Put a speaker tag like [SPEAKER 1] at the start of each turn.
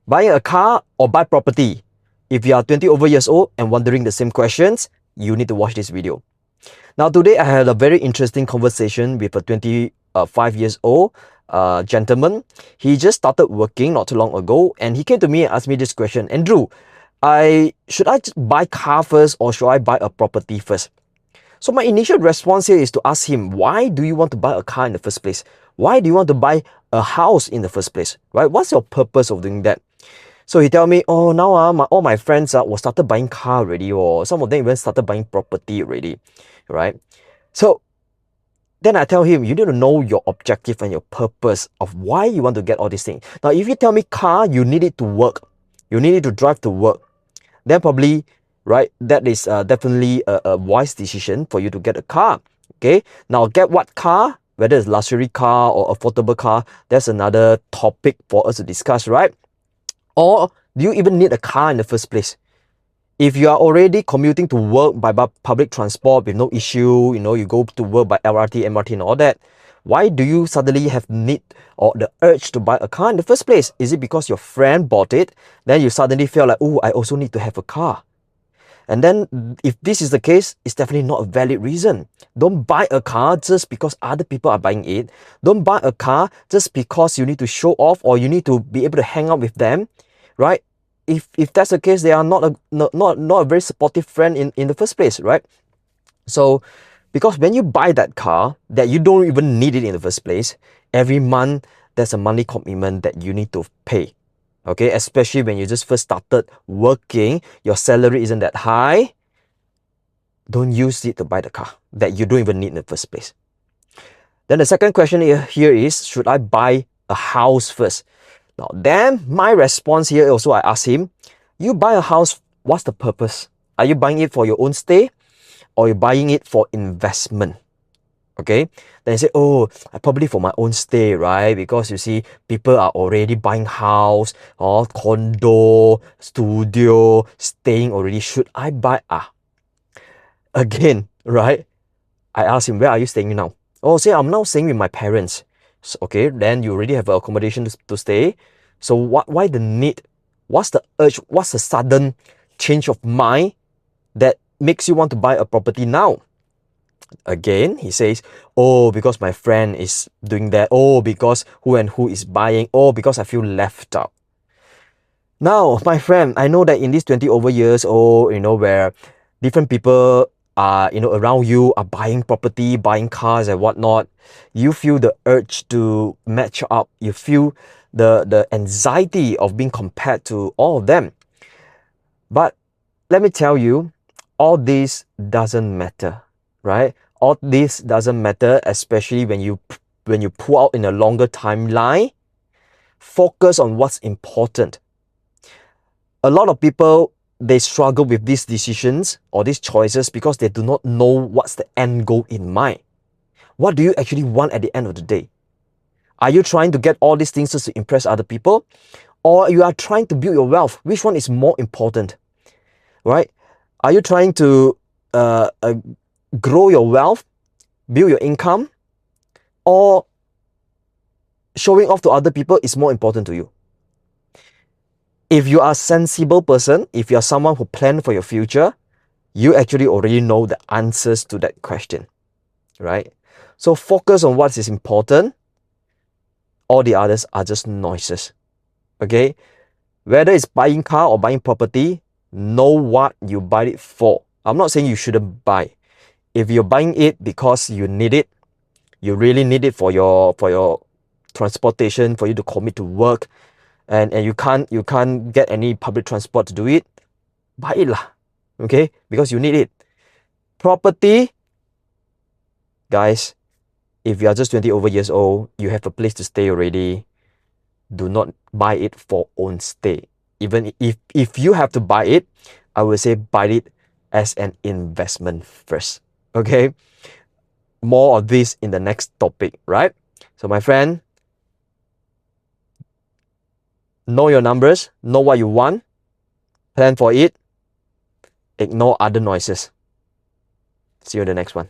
[SPEAKER 1] Buying a car or buy property? If you are 20 over years old and wondering the same questions, you need to watch this video. Now today I had a very interesting conversation with a 25 years old gentleman. He just started working not too long ago, and he came to me and asked me this question: Andrew, should I just buy car first or should I buy a property first? So my initial response here is to ask him, why do you want to buy a car in the first place? Why do you want to buy a house in the first place? Right? What's your purpose of doing that? So he tell me, oh, now all my friends was started buying car already, or some of them even started buying property already, right? So then I tell him, you need to know your objective and your purpose of why you want to get all these things. Now, if you tell me car, you need it to work, you need it to drive to work, then probably, right, that is definitely a wise decision for you to get a car. Okay, now get what car, whether it's luxury car or affordable car, that's another topic for us to discuss, right? Or do you even need a car in the first place? If you are already commuting to work by public transport with no issue, you go to work by LRT, MRT and all that, why do you suddenly have need or the urge to buy a car in the first place? Is it because your friend bought it? Then you suddenly feel like, oh, I also need to have a car. And then if this is the case, it's definitely not a valid reason. Don't buy a car just because other people are buying it. Don't buy a car just because you need to show off or you need to be able to hang out with them, right? If that's the case, they are not a very supportive friend in the first place, right? So because when you buy that car that you don't even need it in the first place, every month there's a monthly commitment that you need to pay. Okay, especially when you just first started working, your salary isn't that high. Don't use it to buy the car that you don't even need in the first place. Then the second question here is, should I buy a house first? Now then my response here also, I asked him, you buy a house, what's the purpose? Are you buying it for your own stay or you're buying it for investment? Okay, then you say, oh, probably for my own stay, right? Because you see, people are already buying house or condo, studio, staying already. Should I buy? Again, right? I asked him, where are you staying now? Oh, say I'm now staying with my parents. So, okay, then you already have accommodation to stay. So why the need? What's the urge? What's the sudden change of mind that makes you want to buy a property now? Again, he says, oh, because my friend is doing that. Oh, because who and who is buying. Oh, because I feel left out. Now, my friend, I know that in these 20 over years old, where different people are, around you are buying property, buying cars and whatnot, you feel the urge to match up. You feel the anxiety of being compared to all of them. But let me tell you, all this doesn't matter, right? All this doesn't matter, especially when you pull out in a longer timeline. Focus on what's important. A lot of people, they struggle with these decisions or these choices because they do not know what's the end goal in mind. What do you actually want at the end of the day? Are you trying to get all these things just to impress other people? Or you are trying to build your wealth? Which one is more important, right? Are you trying to grow your wealth, build your income, or showing off to other people is more important to you? If you are a sensible person, if you are someone who plan for your future, you actually already know the answers to that question, right? So focus on what is important. All the others are just noises, okay? Whether it's buying car or buying property, know what you buy it for. I'm not saying you shouldn't buy. If you're buying it because you need it, you really need it for your transportation, for you to commit to work, and you can't get any public transport to do it, buy it lah, okay? Because you need it. Property, guys, if you are just 20 over years old, you have a place to stay already, do not buy it for own stay. Even if you have to buy it, I would say buy it as an investment first, okay? More of this in the next topic, right? So my friend, know your numbers, know what you want, plan for it, ignore other noises. See you in the next one.